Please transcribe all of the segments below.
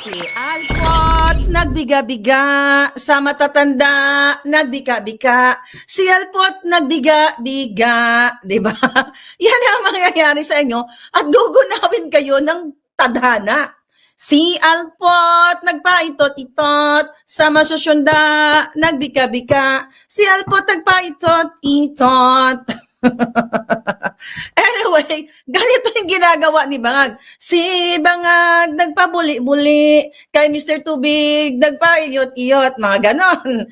Si Alpot, nagbiga-biga. Sa matatanda, nagbika-bika. Si Alpot, nagbiga-biga. Diba? Yan ang mangyayari sa inyo at gugunawin kayo ng tadhana. Si Alpot, nagpaitot-itot. Sa masusyunda, nagbika-bika. Si Alpot, nagpaitot-itot. Anyway, ganito yung ginagawa ni Bangag. Si Bangag nagpabuli-buli, kay Mr. Tubig nagpaiyot-iyot, mga ganon.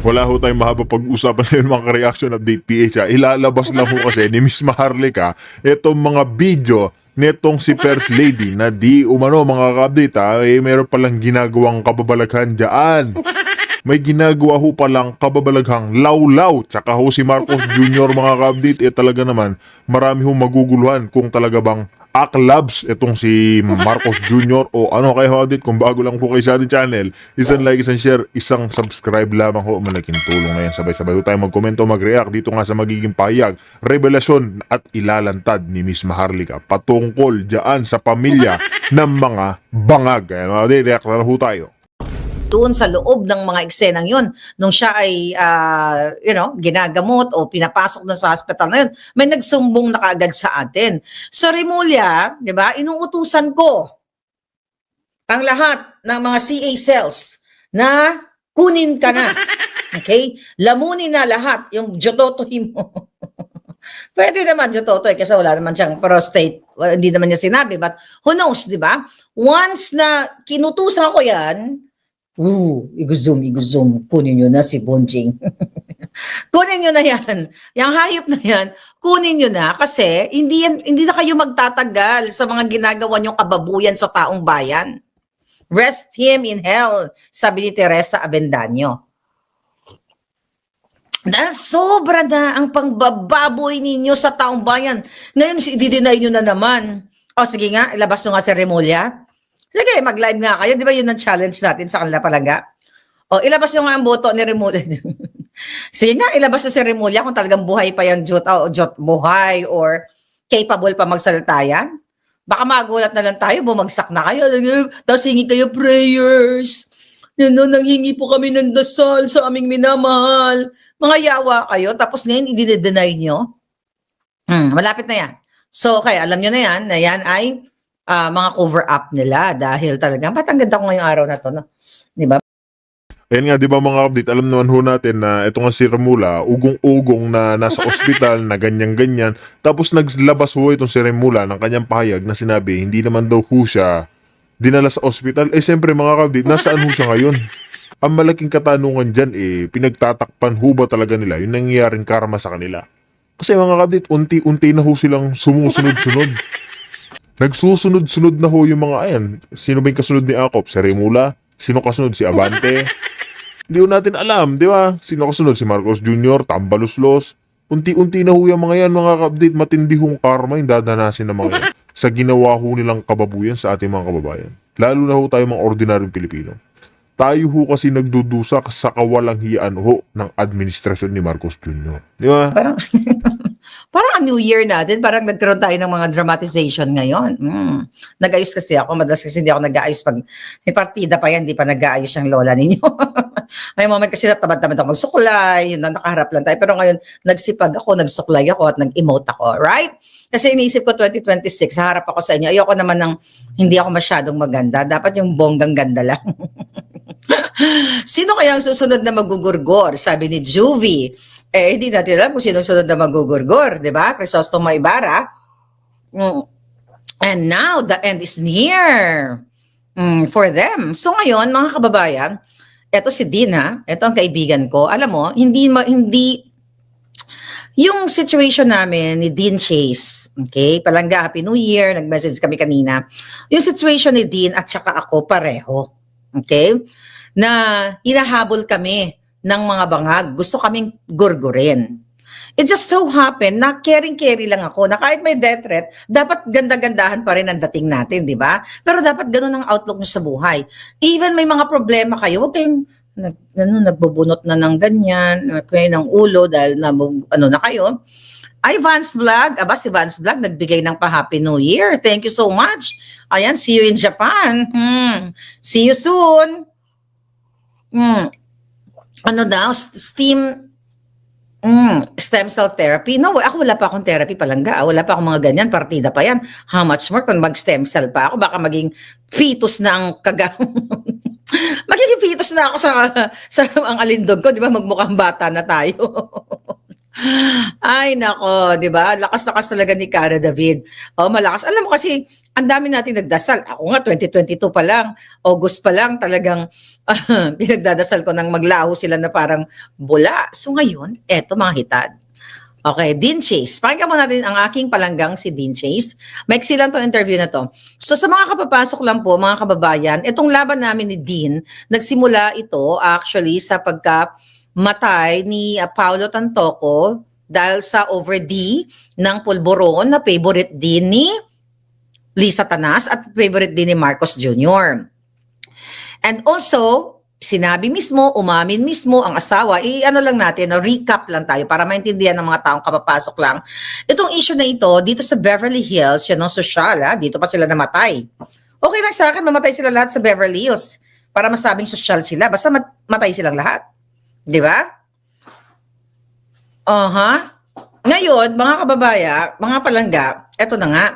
Wala ho tayong mahaba pag-usapan ngayon mga reaction update PH. Ilalabas lang ho kasi ni Miss Maharlika itong mga video netong si First Lady na di umano mga ka-update meron palang ginagawang kababalaghan dyan. May ginagawa ho palang kababalaghang lawlaw. Tsaka ho si Marcos Jr. mga ka-update, talaga naman marami ho maguguluhan kung talaga bang aklabs itong si Marcos Jr. o ano kaya ho update. Kung bago lang po kayo sa ating channel, isang like, isang share, isang subscribe lamang ho. Malaking tulong na yan. Sabay-sabay ho tayo magkomento, mag-react dito nga sa magiging pahayag, revelasyon at ilalantad ni Miss Maharlika patungkol dyan sa pamilya ng mga bangag. Ayan mga update, react na ho tayo. Doon sa loob ng mga eksenang yun, nung siya ay, ginagamot o pinapasok na sa hospital na yun, may nagsumbong na kaagad sa atin. Sa Remulla, di ba, inuutusan ko ang lahat ng mga CA cells na kunin ka na. Okay? Lamunin na lahat yung jototoy mo. Pwede naman jototoy kasi wala naman siyang prostate. Well, hindi naman niya sinabi, but who knows, di ba? Once na kinutusan ko yan, iguzum. Kunin nyo na si Bonjing. Kunin nyo na yan. Yung hayop na yan, kunin nyo na kasi hindi na kayo magtatagal sa mga ginagawa nyong kababuyan sa taong bayan. Rest him in hell, sabi ni Teresa Avendaño. Dahil sobra na ang pangbababoy ninyo sa taong bayan. Ngayon, i-deny nyo na naman. O sige nga, ilabas nyo nga si Remulla. Sige, mag-live nga kayo. Di ba yun ang challenge natin sa kanila palaga? O, ilabas nyo nga ang boto ni Remulla. Sige nga, ilabas nyo si Remulla kung talagang buhay pa yung buhay or capable pa magsalita yan. Baka magulat na lang tayo, bumagsak na kayo. Tapos hingi kayo prayers. Nanghingi po kami ng dasal sa aming minamahal. Mga yawa kayo, tapos ngayon i-deny nyo. Malapit na yan. So, kaya alam nyo na yan ay mga cover-up nila dahil talaga, ba't ang ganda ko ngayong araw na to, no? Di ba? Ayan nga, di ba mga update, alam naman ho natin na ito nga si Remulla, ugong-ugong na nasa ospital na ganyan-ganyan. Tapos naglabas ho itong si Remulla ng kanyang pahayag na sinabi, hindi naman daw ho siya dinala sa ospital. Siyempre mga update, nasaan ho siya ngayon? Ang malaking katanungan dyan, pinagtatakpan ho ba talaga nila yung nangyayaring karma sa kanila? Kasi mga update, unti-unti na ho silang sumusunod-sunod. Nagsusunod-sunod na ho yung mga ayan. Sino ba yung kasunod ni Akop? Si Remulla? Sino kasunod? Si Abante? Hindi ho natin alam, di ba? Sino kasunod? Si Marcos Jr., Tambaluslos. Unti-unti na ho yung mga yan, mga ka-update. Matindi hong karma yung dadanasin ng mga yan sa ginawa ho nilang kababuyan sa ating mga kababayan. Lalo na ho tayo mga ordinaryong Pilipino. Tayo ho kasi nagdudusa sa kawalang hiyaan ho ng administrasyon ni Marcos Jr. Di ba? Parang ang New Year natin, parang nagkaroon tayo ng mga dramatization ngayon. Nag-ayos kasi ako, madalas kasi hindi ako nag-aayos pag may partida pa yan, hindi pa nag-aayos yung lola ninyo. May moment kasi natamad-tamad ako magsuklay, yun na nakaharap lang tayo. Pero ngayon, nagsipag ako, nagsuklay ako at nag-emote ako, right? Kasi iniisip ko 2026, harap ako sa inyo. Ayoko naman ng hindi ako masyadong maganda. Dapat yung bonggang ganda lang. Sino kaya ang susunod na magugurgor? Sabi ni Juvie. Hindi natin alam kung sino sunod na magugurgor, di ba? Crisostomo Ibarra. And now, the end is near for them. So ngayon, mga kababayan, eto si Dina, eto ang kaibigan ko. Alam mo, hindi yung situation namin ni Dean Chase, okay? Palangga, Happy New Year, nag-message kami kanina. Yung situation ni Dean at saka ako pareho, okay? Na hinahabol kami ng mga bangag. Gusto kaming gurgurin. It just so happened na caring-carry lang ako na kahit may death threat, dapat ganda-gandahan pa rin ang dating natin, di ba? Pero dapat ganun ang outlook nyo sa buhay. Even may mga problema kayo, huwag kayong nagbubunot na ng ganyan, kayo ng ulo dahil na kayo. Ay, Vance Vlog. Aba, si Vance Vlog nagbigay ng pa-Happy New Year. Thank you so much. Ayan, see you in Japan. See you soon. Ano daw? Stem cell therapy. No, ako wala pa akong therapy palangga. Wala pa akong mga ganyan. Partida pa yan. How much more kung mag-stem cell pa ako? Baka maging fetus na ang magiging fetus na ako sa ang alindog ko. Di ba? Magmukhang bata na tayo. Ay, nako, di ba? Lakas-lakas talaga ni Cara David. Oh, malakas. Alam mo kasi, ang dami natin nagdasal. Ako nga, 2022 pa lang, August pa lang, talagang pinagdadasal ko nang maglaho sila na parang bula. So ngayon, eto mga hitad. Okay, Dean Chase. Pakinggan mo natin ang aking palanggang si Dean Chase. Maiksi lang itong interview na to. So sa mga kapapasok lang po, mga kababayan, itong laban namin ni Dean, nagsimula ito actually sa matay ni Paulo Tantoco dahil sa over D ng pulburon na favorite din ni Lisa Tanas at favorite din ni Marcos Jr. And also, sinabi mismo, umamin mismo ang asawa, ano lang natin, recap lang tayo para maintindihan ng mga taong kapapasok lang. Itong issue na ito, dito sa Beverly Hills, yan ang social, dito pa sila namatay. Okay lang sa akin, mamatay sila lahat sa Beverly Hills para masabing social sila, basta matay silang lahat. Di ba? Ngayon, mga kababaya, mga palangga, eto na nga.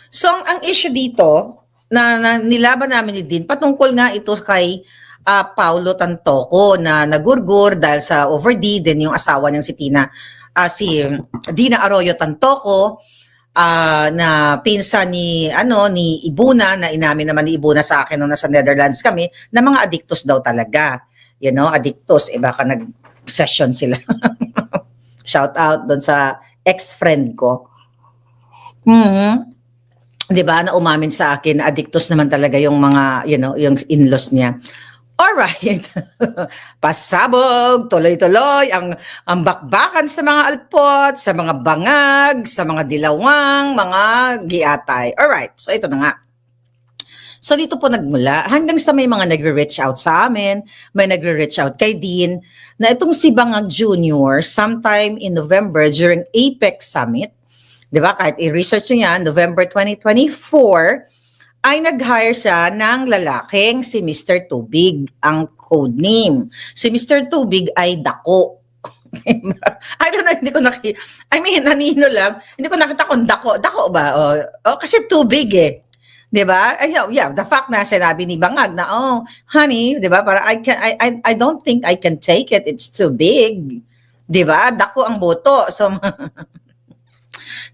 So, ang issue dito na nilaban namin ni Dean, patungkol nga ito kay Paulo Tantoco na nagurgur dahil sa over D, din yung asawa niyang si Dina Arroyo Tantoco, na pinsan ni Ibuna, na inamin naman ni Ibuna sa akin nung nasa Netherlands kami, na mga addictos daw talaga. Addictos, baka nag-session sila. Shout out doon sa ex-friend ko. Diba, na umamin sa akin, addictos naman talaga yung mga, yung in-laws niya. Alright. Pasabog, tuloy-tuloy, ang bakbakan sa mga alpot, sa mga bangag, sa mga dilawang, mga giatay. Alright, so ito na nga. So dito po nagmula, hanggang sa may mga nagre-reach out sa amin, may nagre-reach out kay Dean, na itong si Bangag Jr., sometime in November during APEC Summit, di ba, kahit i-research nyo yan, November 2024, ay nag-hire siya ng lalaking si Mr. Tubig, ang code name. Si Mr. Tubig ay Dako. I don't know, nanino lang, hindi ko nakita kung Dako ba? Kasi tubig eh. 'Di ba? Yeah, the fact na sinabi ni Bangag na honey, 'di ba? Para I don't think I can take it. It's too big. 'Di ba? Dako ang boto. So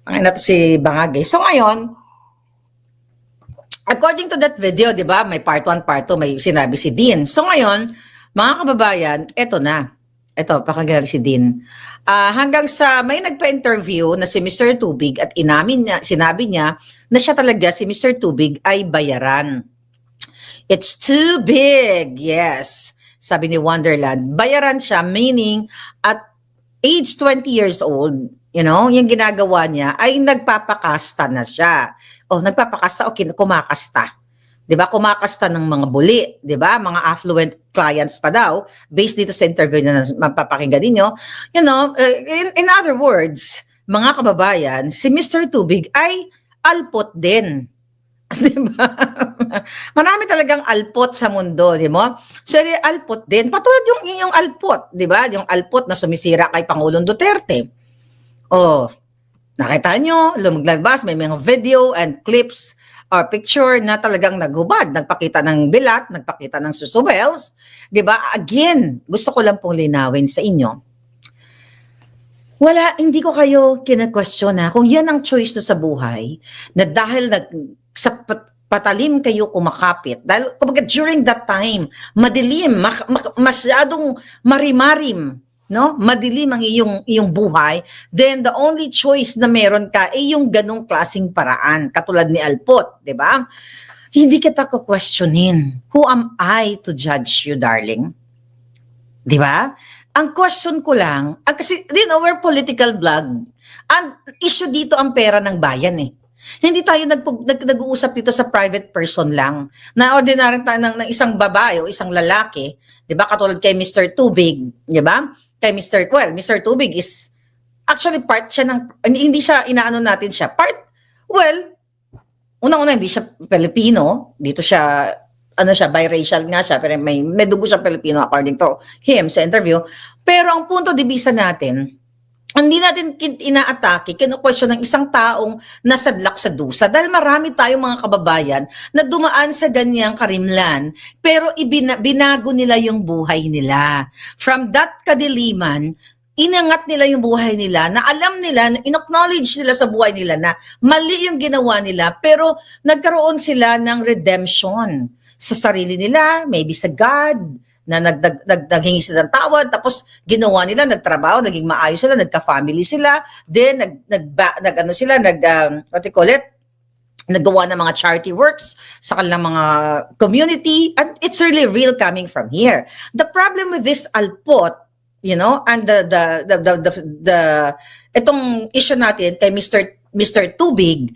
na to si Bangag. So ngayon, according to that video, 'di ba? May part 1, part 2, may sinabi si Dean. So ngayon, mga kababayan, eto na. Ito, pakinggan si Dean. Hanggang sa may nagpa-interview na si Mr. Tubig at sinabi niya na siya talaga, si Mr. Tubig, ay bayaran. It's too big, yes. Sabi ni Wonderland, bayaran siya, meaning at age 20 years old, yung ginagawa niya ay nagpapakasta na siya. Nagpapakasta o kumakasta. 'Di ba? Kumakasta ng mga buli, 'di ba? Mga affluent clients pa daw based dito sa interview na mapapakinggan niyo. In other words, mga kababayan, si Mr. Tubig ay alpot din. 'Di ba? Marami talagang alpot sa mundo, 'di mo? So, alpot din. Patulad yung alpot, 'di ba? Yung alpot na sumisira kay Pangulong Duterte. Nakita nyo, lumaglabas, may mga video and clips or picture na talagang naghubad, nagpakita ng bilat, nagpakita ng susubels, 'di ba? Again, gusto ko lang pong linawin sa inyo. Hindi ko kayo kina-question kung yan ang choice nyo sa buhay, na dahil sa patalim kayo kumakapit, dahil during that time, madilim, masyadong marimarim, no? Madilim ang iyong buhay, then the only choice na meron ka ay yung ganong klaseng paraan, katulad ni Alpot, 'di ba? Hindi kita ko-questionin. Who am I to judge you, darling? 'Di ba? Ang question ko lang, kasi we're political blog. Ang issue dito ang pera ng bayan eh. Hindi tayo nag-uusap dito sa private person lang. Na ordinary ng isang babae o isang lalaki, 'di ba? Katulad kay Mr. Tubig, 'di ba? Kay Mr. Tubig is actually part siya ng, hindi siya, inaano natin siya. Well, unang-una, hindi siya Filipino. Dito siya, biracial nga siya, pero may dugo siya Filipino according to him sa interview. Pero ang punto de vista natin, hindi natin inaatake, kinu-question ng isang taong nasadlak sa dusa. Dahil marami tayong mga kababayan na dumaan sa ganyang karimlan, pero binago nila yung buhay nila. From that kadiliman, inangat nila yung buhay nila, na alam nila, na in-acknowledge nila sa buhay nila na mali yung ginawa nila, pero nagkaroon sila ng redemption sa sarili nila, maybe sa God, na naghingi sila ng tawad, tapos ginawa nila, nagtrabaho, naging maayos sila, nagka-family sila, then what you call it, naggawa ng mga charity works sa kanilang mga community, and it's really real coming from here. The problem with this Alpot, you know, and itong issue natin kay Mr. Tubig,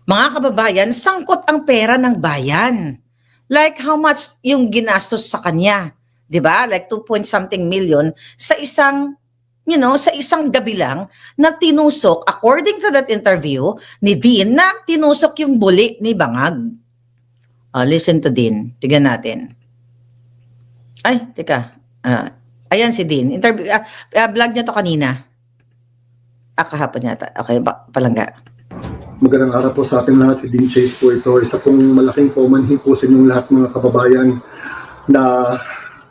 mga kababayan, sangkot ang pera ng bayan. Like how much yung ginastos sa kanya, 'di ba? Like 2 point something million sa isang, you know, sa isang gabi lang na tinusok, according to that interview ni Dean, na tinusok yung buli ni Bangag. Listen to Dean. Tignan natin. Ay, teka. Ayan si Dean. Interview, vlog niya to kanina. Kahapon yata. Okay, palangga. Magandang araw po sa ating lahat. Si Dean Chase po ito. Isa pong malaking paumanhin po sa inyong lahat mga kababayan na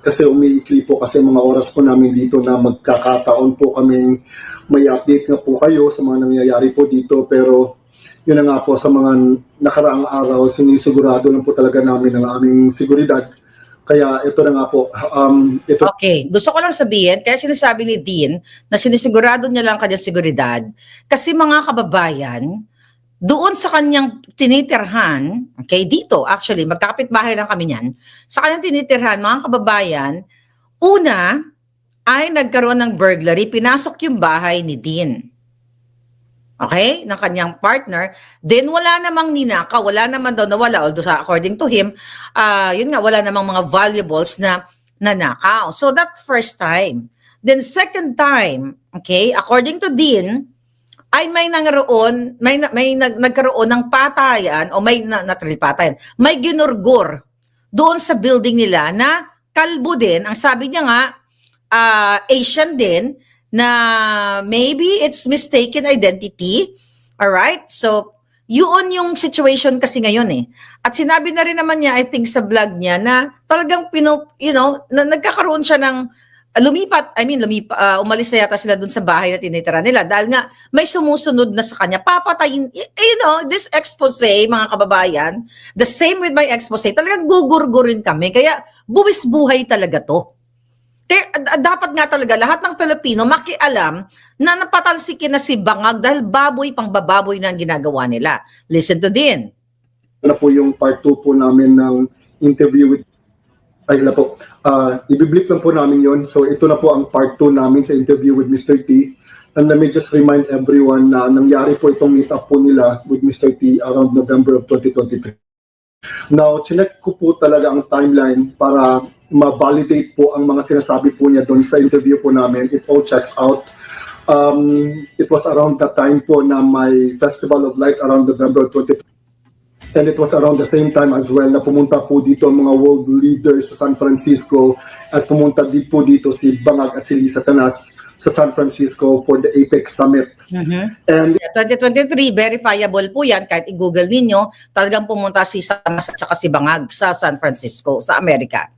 kasi umiikli po kasi mga oras po namin dito na magkakataon po kaming may update nga po kayo sa mga nangyayari po dito, pero yun na nga po, sa mga nakaraang araw sinisigurado lang po talaga namin ang aming seguridad. Kaya ito na nga po. Okay, gusto ko lang sabihin, kaya sinasabi ni Dean na sinisigurado niya lang kanyang seguridad kasi mga kababayan, doon sa kanyang tinitirhan, okay, dito actually, magkakapit-bahay lang kami niyan, sa kanyang tinitirhan, mga kababayan, una ay nagkaroon ng burglary, pinasok yung bahay ni Dean. Okay, ng kanyang partner, then wala namang ninakaw, wala naman daw nawala, although according to him, yun nga, wala namang mga valuables na nanakaw. So that's first time. Then second time, okay, according to Dean, ay may nagkaroon ng patayan o may ginurgur doon sa building nila na kalbo din. Ang sabi niya nga, Asian din, na maybe it's mistaken identity. Alright? So, yun yung situation kasi ngayon eh. At sinabi na rin naman niya, I think sa vlog niya, na talagang na nagkakaroon siya ng umalis na yata sila dun sa bahay na tinitira nila dahil nga may sumusunod na sa kanya, papatayin, this expose, mga kababayan, the same with my expose, talagang gugurgurin kami, kaya buwis buhay talaga to. Kaya dapat nga talaga lahat ng Pilipino makialam na napatalsikin na si Bangag dahil pang bababoy na ang ginagawa nila. Listen to Dean. Na po yung part 2 po namin ng interview with ibiblip lang po namin yon. So ito na po ang part 2 namin sa interview with Mr. T. And let me just remind everyone na nangyari po itong meet up po nila with Mr. T around November of 2023. Now, chinek ko po talaga ang timeline para ma-validate po ang mga sinasabi po niya doon sa interview po namin. It all checks out. It was around that time po na may Festival of Light around November 2023. And it was around the same time as well na pumunta po dito ang mga world leaders sa San Francisco at pumunta din po dito si Bangag at si Lisa Tanas sa San Francisco for the APEC Summit. And 2023, verifiable po yan, kahit i-google ninyo, talagang pumunta si Tanas at saka si Bangag sa San Francisco, sa Amerika.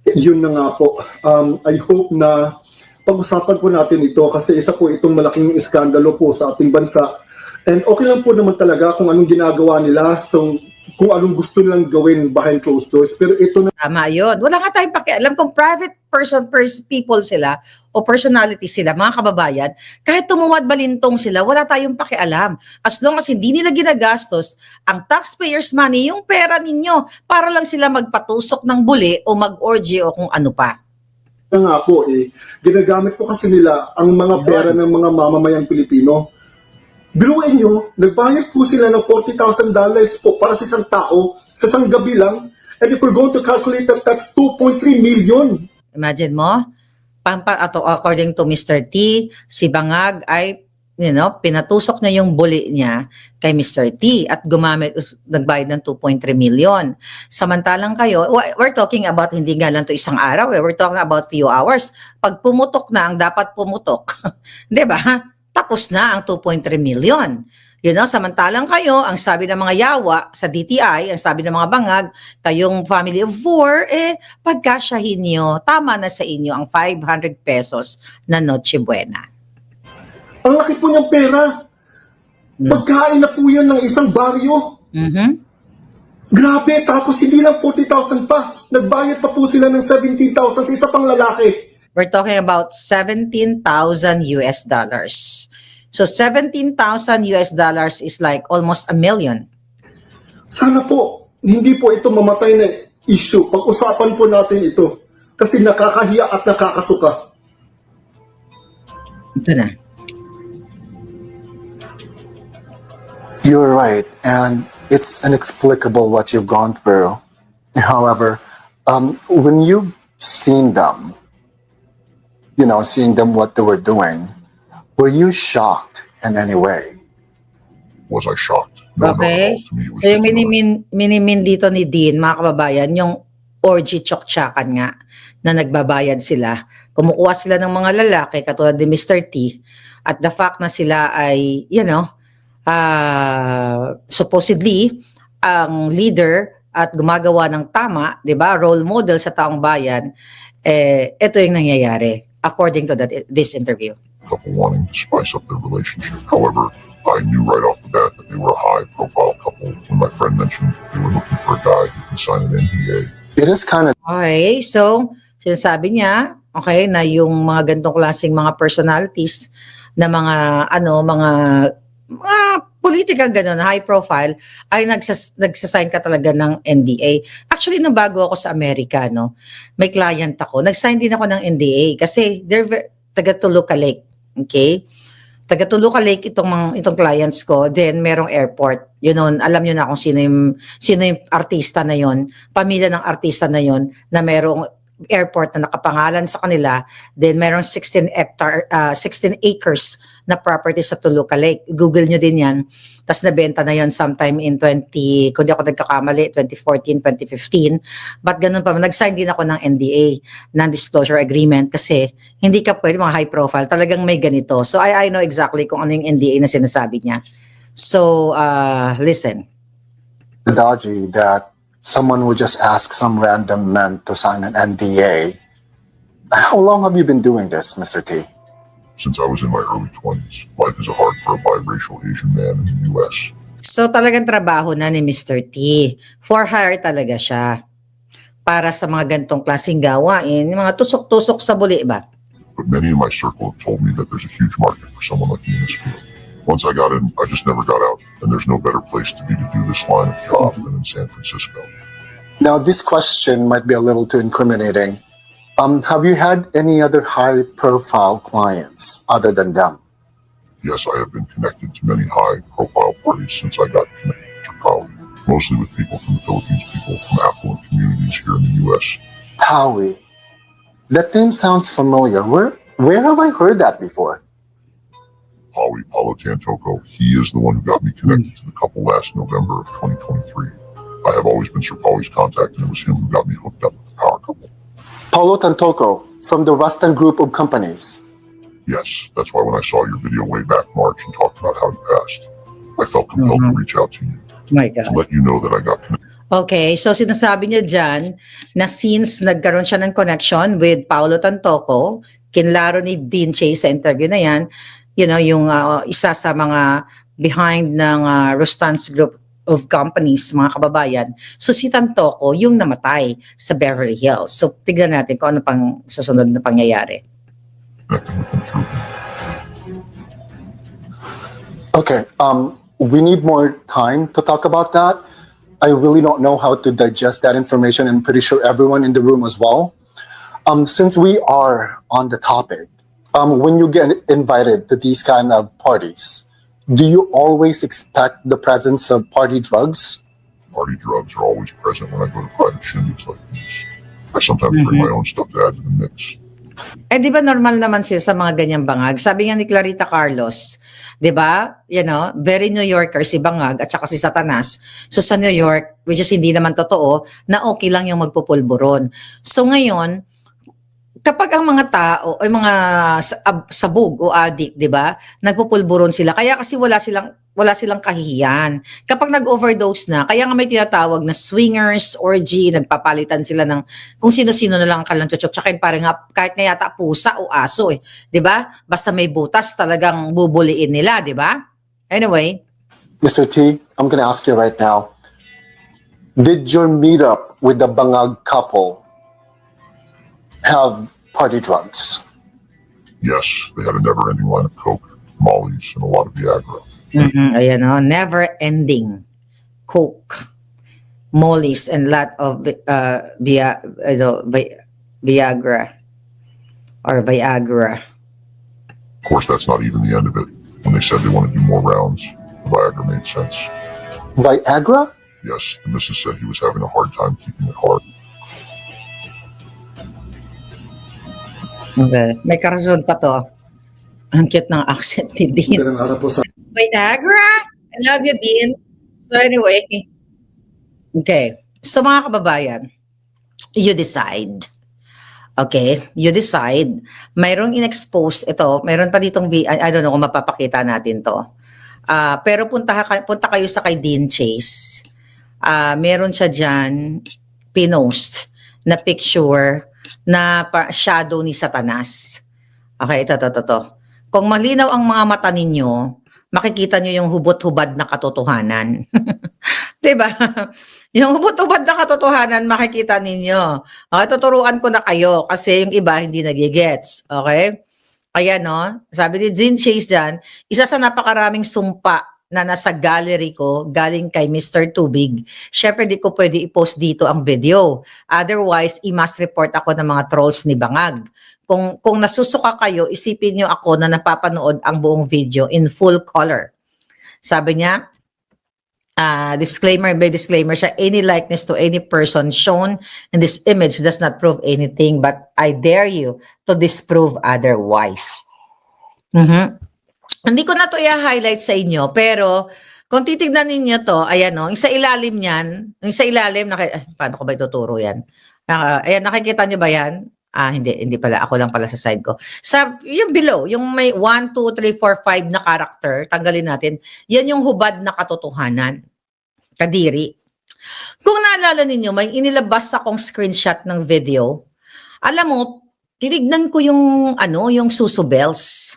Yun na nga po. I hope na pag-usapan po natin ito kasi isa po itong malaking iskandalo po sa ating bansa. And okay lang po naman talaga kung anong ginagawa nila, so kung anong gusto nilang gawin behind closed doors. Pero ito na... Tama yun. Wala nga tayong pakialam kung private people sila o personality sila, mga kababayan, kahit tumuwad balintong sila, wala tayong pakialam. As long as hindi nila ginagastos ang taxpayers' money, yung pera ninyo, para lang sila magpatusok ng buli o mag-orgy o kung ano pa. Nga po ginagamit po kasi nila ang mga pera ng mga mamamayang Pilipino. Biruin nyo, nagbayad po sila ng $40,000 po para sa isang tao, sa isang gabi lang. And if we're going to calculate that, that's 2.3 million. Imagine mo, according to Mr. T, si Bangag ay pinatusok niya yung buli niya kay Mr. T at nagbayad ng 2.3 million. Samantalang kayo, we're talking about hindi nga lang to isang araw, we're talking about few hours. Pag pumutok na ang dapat pumutok, 'di ba? Tapos na ang 2.3 million. Samantalang kayo, ang sabi ng mga yawa sa DTI, ang sabi ng mga bangag, kayong family of 4, pagkasyahin nyo, tama na sa inyo ang 500 pesos na Noche Buena. Ang laki po niyang pera. Pagkain na po yan ng isang baryo. Grabe, tapos hindi lang 40,000 pa. Nagbayad pa po sila ng 17,000 sa isa pang lalaki. We're talking about 17,000 US dollars. So 17,000 US dollars is like almost $1 million. Sana po, hindi po ito mamatay na issue. Pag-usapan po natin ito. Kasi nakakahiya at nakakasuka. Ito na. You're right, and it's inexplicable what you've gone through. However, when you've seen them, seeing them what they were doing, were you shocked in any way? Was I shocked? No, Okay. not at all. To me, it was So yung just another- minimin dito ni Dean, mga kababayan, yung orgy tsoktsakan nga na nagbabayad sila. Kumukuha sila ng mga lalaki katulad ni Mr. T at the fact na sila ay, supposedly ang leader at gumagawa ng tama, 'di ba? Role model sa taong bayan, ito yung nangyayari according to this interview. couple wanting to spice up their relationship. However, I knew right off the bat that they were a high-profile couple. When my friend mentioned they were looking for a guy who can sign an NDA, It is kind of Okay, so sinasabi niya, na yung mga ganitong klaseng mga personalities na mga political ganun, high profile, ay nagsasign ka talaga ng NDA. Actually, nung bago ako sa Amerika, may client ako, nagsign din ako ng NDA kasi they're taga Toluca Lake. Okay? Taga Toluca Lake itong clients ko, then merong airport. Alam niyo na kung sino yung artista na yon, pamilya ng artista na yon na merong airport na nakapangalan sa kanila, then merong 16 acres na property sa Toluca Lake. Google nyo din yan. Tapos nabenta na yon sometime in kung di ako nagkakamali, 2014, 2015. But ganun pa, nag-sign din ako ng NDA, non-disclosure agreement, kasi hindi ka pwede, mga high profile, talagang may ganito. So I know exactly kung ano yung NDA na sinasabi niya. So, listen. dodgy that someone would just ask some random man to sign an NDA. How long have you been doing this, Mr. T? since I was in my early 20s. Life is hard for a biracial Asian man in the U.S. So talagang trabaho na ni Mr. T. For hire talaga siya. Para sa mga gantong klaseng gawain, mga tusok-tusok sa buli ba? But many in my circle have told me that there's a huge market for someone like me in this field. Once I got in, I just never got out. And there's no better place to be to do this line of job than in San Francisco. Now, this question might be a little too incriminating. Have you had any other high-profile clients other than them? Yes, I have been connected to many high-profile parties since I got connected to Trolley, mostly with people from the Philippines, people from affluent communities here in the U.S. Howie. That name sounds familiar. Where have I heard that before? Howie Paulo Tantoco, he is the one who got me connected to the couple last November of 2023. I have always been Sir Pauly's contact, and it was him who got me hooked up with the power couple. Paulo Tantoco from the Rustan Group of Companies. Yes, that's why when I saw your video way back March and talked about how you passed, I felt compelled to reach out to you My to God. let you know that I got connected. Okay, so sinasabi niya dyan na since nagkaroon siya ng connection with Paulo Tantoco, kinlaro ni Dean Chase sa interview na yan, yung isa sa mga behind ng Rustan's Group of Companies, mga kababayan. So si Tantoco, yung namatay sa Beverly Hills. So tignan natin kung ano pang susunod na pangyayari. Connected with them through him. Okay, we need more time to talk about that. I really don't know how to digest that information, and I'm pretty sure everyone in the room as well. Since we are on the topic, when you get invited to these kind of parties, do you always expect the presence of party drugs? Party drugs are always present when I go to private shindigs like these. I sometimes bring my own stuff to add to the mix. Eh, di ba normal naman sila sa mga ganyang bangag? Sabi nga ni Clarita Carlos, di ba? You know, very New Yorker si Bangag at saka si Satanas. So sa New York, which is hindi naman totoo, na okay lang yung magpupulburon. So ngayon, kapag ang mga tao ay mga sabog o addict, 'di ba? Nagpupulburon sila. Kaya kasi wala silang kahihiyan. Kapag nag-overdose na, kaya nga may tinatawag na swingers, orgy, nagpapalitan sila ng kung sino-sino na lang kalang chuchok. Tsaka parang nga, kahit na yata pusa o aso 'di ba? Basta may butas talagang bubuliin nila, 'di ba? Anyway, Mr. T, I'm gonna ask you right now. Did your meetup with the Bangag couple have party drugs? Yes, they had a never-ending line of coke, mollies, and a lot of Viagra. ayan o, never-ending coke, mollies, and lot of Viagra or Viagra. Of course, that's not even the end of it. When they said they want to do more rounds, Viagra made sense. Viagra? Yes, the missus said he was having a hard time keeping it hard. Okay. May karason pa to. Ang cute ng accent ni Dean. Magandang araw po sa Viagra! I love you, Dean. So anyway, okay. So mga kababayan, you decide. Okay? You decide. Mayroong in-expose ito. Mayroon pa ditong, I don't know kung mapapakita natin to. Pero punta kayo sa kay Dean Chase. Meron siya dyan, pinost na picture na shadow ni Satanas. Okay, ito. Kung malinaw ang mga mata ninyo, makikita nyo yung hubot-hubad na katotohanan. Diba? Yung hubot-hubad na katotohanan, makikita ninyo. Okay, tuturuan ko na kayo kasi yung iba hindi nagigets. Okay? Kaya no, sabi ni Dean Chase dyan, isa sa napakaraming sumpa na nasa gallery ko, galing kay Mr. Tubig. Syempre, di ko pwede i-post dito ang video. Otherwise, i-must report ako ng mga trolls ni Bangag. Kung nasusuka kayo, isipin nyo ako na napapanood ang buong video in full color. Sabi niya, disclaimer, by disclaimer siya, any likeness to any person shown in this image does not prove anything, but I dare you to disprove otherwise. Hindi ko na to i-highlight sa inyo, pero kung titignan ninyo to, ayan o, yung sa ilalim niyan, yung sa ilalim, paano ko ba ituturo yan? Ayan, nakikita nyo ba yan? Hindi pala, ako lang pala sa side ko. Sa, yung below, yung may 1, 2, 3, 4, 5 na character, tanggalin natin, yan yung hubad na katotohanan. Kadiri. Kung naalala ninyo, may inilabas akong screenshot ng video. Alam mo, tinignan ko yung, yung Suso Bells.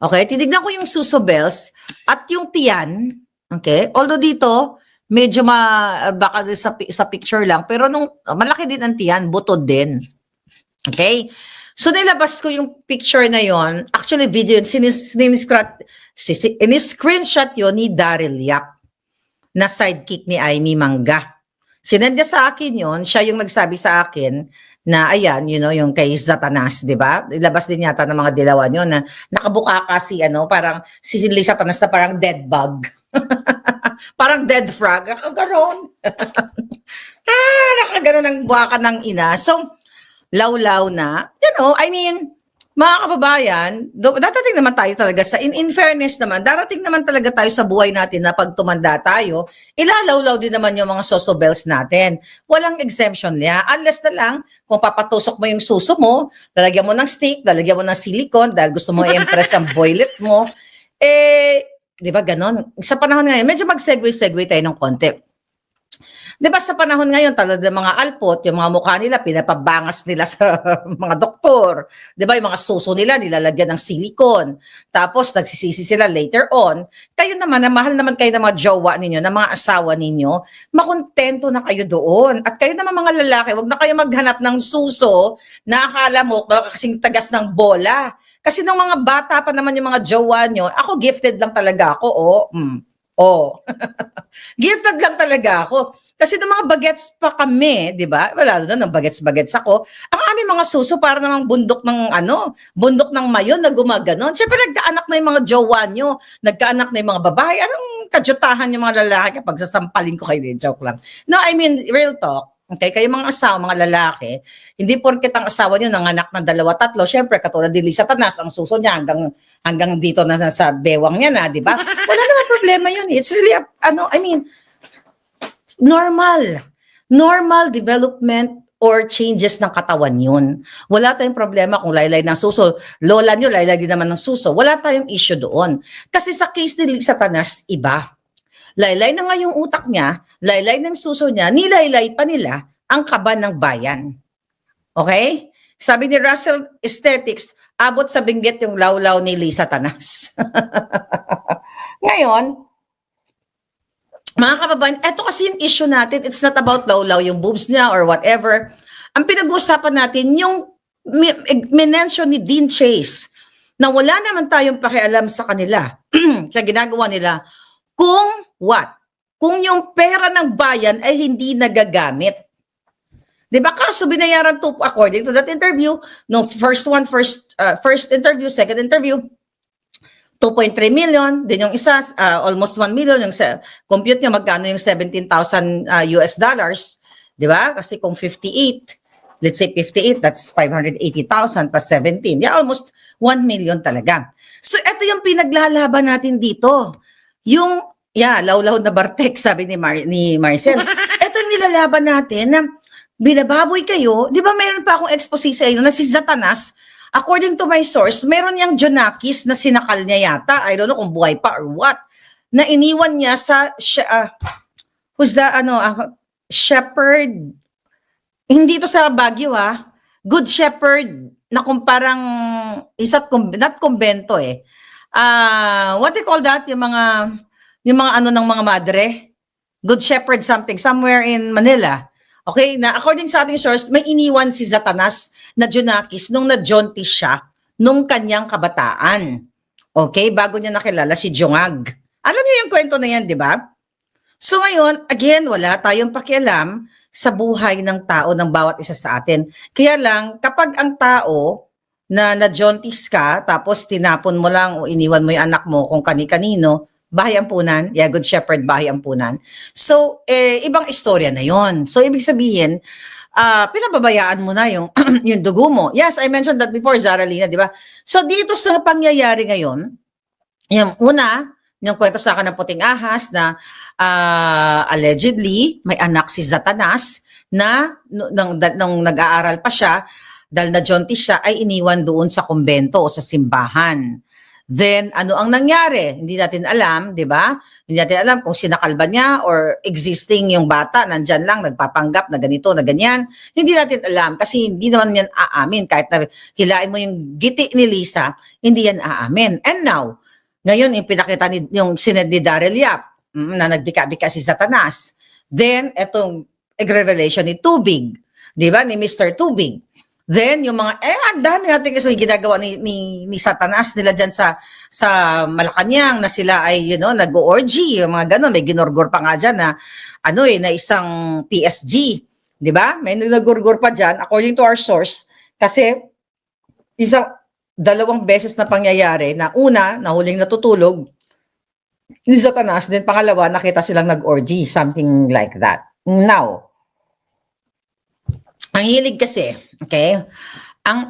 Okay, tinignan ko yung Suso Bells at yung tiyan. Okay, although dito, medyo baka sa picture lang, pero nung malaki din ang tiyan, butod din. Okay, so nilabas ko yung picture na yon. Actually, video yun, screenshot yun ni Daryl Yap na sidekick ni Amy Mangga. Sinendya sa akin yon, siya yung nagsabi sa akin na ayan, yung kay Satanas, di ba? Ilabas din yata ng mga dilawan yun na nakabuka kasi parang si Satanas na parang dead bug. Parang dead frog. Nakaganon. Nakaganon ang buwaka ng ina. So, law-law na, I mean, mga kababayan, darating naman tayo talaga in fairness naman, darating naman talaga tayo sa buhay natin na pag tumanda tayo, ilalawlaw din naman yung mga Suso Bells natin. Walang exemption niya. Unless na lang, kung papatusok mo yung suso mo, lalagyan mo ng stick, lalagyan mo ng silicone, dahil gusto mo i-impress ang boylet mo, di ba ganon? Sa panahon ngayon, medyo mag-segue tayo ng konti. Di ba sa panahon ngayon, talaga mga alpot, yung mga mukha nila, pinapabangas nila sa mga doktor. Di ba yung mga suso nila, nilalagyan ng silicone. Tapos nagsisisi sila later on. Kayo naman, na mahal naman kayo ng mga jowa ninyo, ng mga asawa ninyo, makontento na kayo doon. At kayo naman mga lalaki, wag na kayo maghanap ng suso na akala mo kasing tagas ng bola. Kasi nung mga bata pa naman yung mga jowa nyo, ako gifted lang talaga ako, gifted lang talaga ako. Kasi ng mga bagets pa kami, di ba? Wala na, ng bagets ako. Ang aming mga suso, para namang bundok ng mayon na gumaganon. Siyempre, nagkaanak na yung mga jowa nyo, nagkaanak na yung mga babae. Anong kadyutahan yung mga lalaki kapag sasampalin ko kayo? Joke lang. No, I mean, real talk. Okay, kayo mga asawa, mga lalaki, hindi porket ang asawa niyo nanganak ng 2, 3, syempre katulad ni Satanas, ang suso niya hanggang dito na sa bewang niya na, di ba? Wala naman problema yun. It's really, normal development or changes ng katawan yun. Wala tayong problema kung laylay ng suso. Lola niyo, laylay din naman ng suso. Wala tayong issue doon. Kasi sa case ni Satanas, iba. Laylay na nga yung utak niya, laylay ng suso niya, nilaylay pa nila ang kaban ng bayan. Okay? Sabi ni Russell Aesthetics, abot sa binggit yung lawlaw ni Lisa Tanas. Ngayon, mga kababayan, eto kasi yung issue natin, it's not about lawlaw yung boobs niya or whatever. Ang pinag-uusapan natin, yung minention ni Dean Chase, na wala naman tayong pakialam sa kanila, sa ginagawa nila, kung what? Kung yung pera ng bayan ay hindi nagagamit. Di ba? Kaso binayaran to, according to that interview, no first interview, second interview, 2.3 million, din yung isa, almost 1 million, yung compute niya magkano yung 17,000 US dollars, di ba? Kasi kung 58, let's say 58, that's 580,000 plus 17, yeah, almost 1 million talaga. So, ito yung pinaglalaban natin dito. Yung, lawlaw na Bartek, sabi ni Marcel. Ito yung nilalaban natin na binababoy kayo. Di ba mayroon pa akong expose sa inyo na si Satanas, according to my source, meron niyang Jonakis na sinakal niya yata. I don't know kung buhay pa or what. Na iniwan niya sa, shepherd. Hindi to sa Baguio Good Shepherd na kung parang, not kumbento what do you call that? Yung mga ano ng mga madre? Good Shepherd something, somewhere in Manila. Okay, na according sa ating source, may iniwan si Satanas na Jonakis nung na-jaundice siya nung kanyang kabataan. Okay, bago niya nakilala si Jongag. Alam niyo yung kwento na yan, di ba? So ngayon, again, wala tayong pakialam sa buhay ng tao ng bawat isa sa atin. Kaya lang, kapag ang tao na na-jaundice ka, tapos tinapon mo lang o iniwan mo yung anak mo kung kani-kanino, bahay ampunan, Good Shepherd, bahay ampunan. So, ibang istorya na yon. So, ibig sabihin, pinababayaan mo na yung, yung dugo mo. Yes, I mentioned that before, Zara Lina, di ba? So, dito sa pangyayari ngayon, yung yung kwento sa akin ng puting ahas na allegedly, may anak si Satanas na nung nag-aaral pa siya, dahil na-jaundice siya, ay iniwan doon sa kumbento o sa simbahan. Then, ano ang nangyari? Hindi natin alam, di ba? Hindi natin alam kung sinakal ba niya or existing yung bata, nandyan lang, nagpapanggap na ganito, na ganyan. Hindi natin alam kasi hindi naman yan aamin. Kahit na hilain mo yung giti ni Lisa, hindi yan aamin. And now, ngayon, yung pinakita yung sined ni Daryl Yap, na nagbika-bika si Satanas. Then, etong revelation ni Tubig, di ba? Ni Mr. Tubig. Then, yung mga, ang dami natin kasi ginagawa ni Satanas nila dyan sa Malacanang na sila ay, nag-orgy, yung mga gano'n. May ginorgor pa nga dyan na, na isang PSG. Di ba? May nagorgor pa dyan, according to our source, kasi dalawang beses na pangyayari na una, nahuling natutulog ni Satanas, then pangalawa, nakita silang nag-orgy, something like that. Now, ang hilig kasi, okay? Ang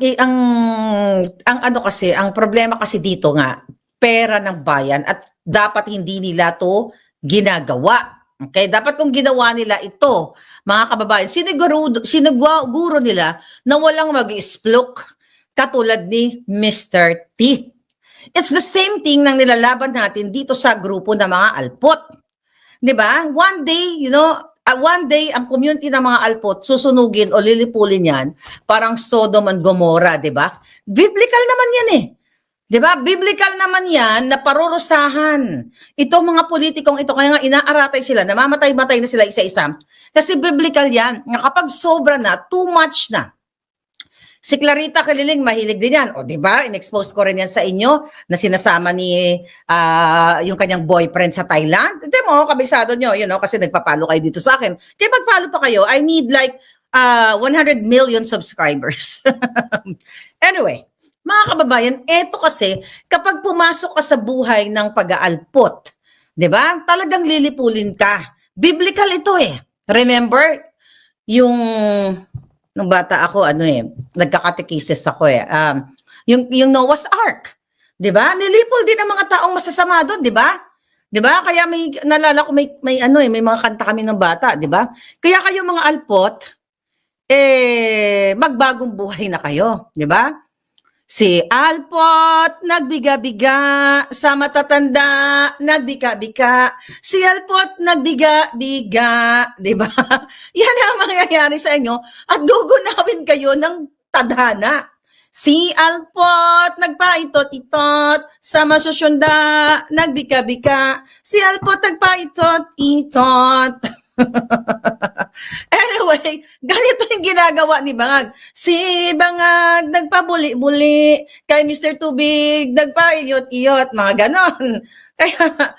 problema kasi dito nga, pera ng bayan at dapat hindi nila to ginagawa. Okay? Dapat kung ginawa nila ito, mga kababayan, siniguro nila na walang mag-isplok katulad ni Mr. T. It's the same thing nang nilalaban natin dito sa grupo ng mga alpot. 'Di ba? One day, ang community ng mga alpot, susunugin o lilipulin yan, parang Sodom and Gomorrah, di ba? Biblical naman yan Di ba? Biblical naman yan na parurusahan. Itong mga politikong ito, kaya nga inaaratay sila, namamatay-matay na sila isa-isa. Kasi biblical yan. Nga kapag sobra na, too much na. Si Clarita Kaliling, mahilig din yan. O, di ba? In-expose ko rin yan sa inyo na sinasama ni yung kanyang boyfriend sa Thailand. Hindi mo, kabisado nyo, kasi nagpapalo kayo dito sa akin. Kaya pag-follow pa kayo, I need like 100 million subscribers. Anyway, mga kababayan, eto kasi, kapag pumasok ka sa buhay ng pag-aalpot, di ba? Talagang lilipulin ka. Biblical ito Remember, yung nung bata ako, nagkakatekisis ako eh. Yung Noah's Ark, 'di ba? Nilipol din ang mga taong masasama doon, 'di ba? 'Di ba? Kaya may nalala ko may mga kanta kami ng bata, 'di ba? Kaya kayo mga alpot, magbagong buhay na kayo, 'di ba? Si Alpot, nagbiga-biga, sa matatanda, nagbiga-biga. Si Alpot, nagbiga-biga, di ba? Yan ang mangyayari sa inyo at gugunawin kayo ng tadhana. Si Alpot, nagpaitot-itot, sa masusyunda, nagbiga-biga. Si Alpot, nagpaitot-itot. Anyway, ganito yung ginagawa ni Bangag. Si Bangag nagpabuli-buli, kay Mr. Tubig nagpaiyot-iyot, mga ganon. Kaya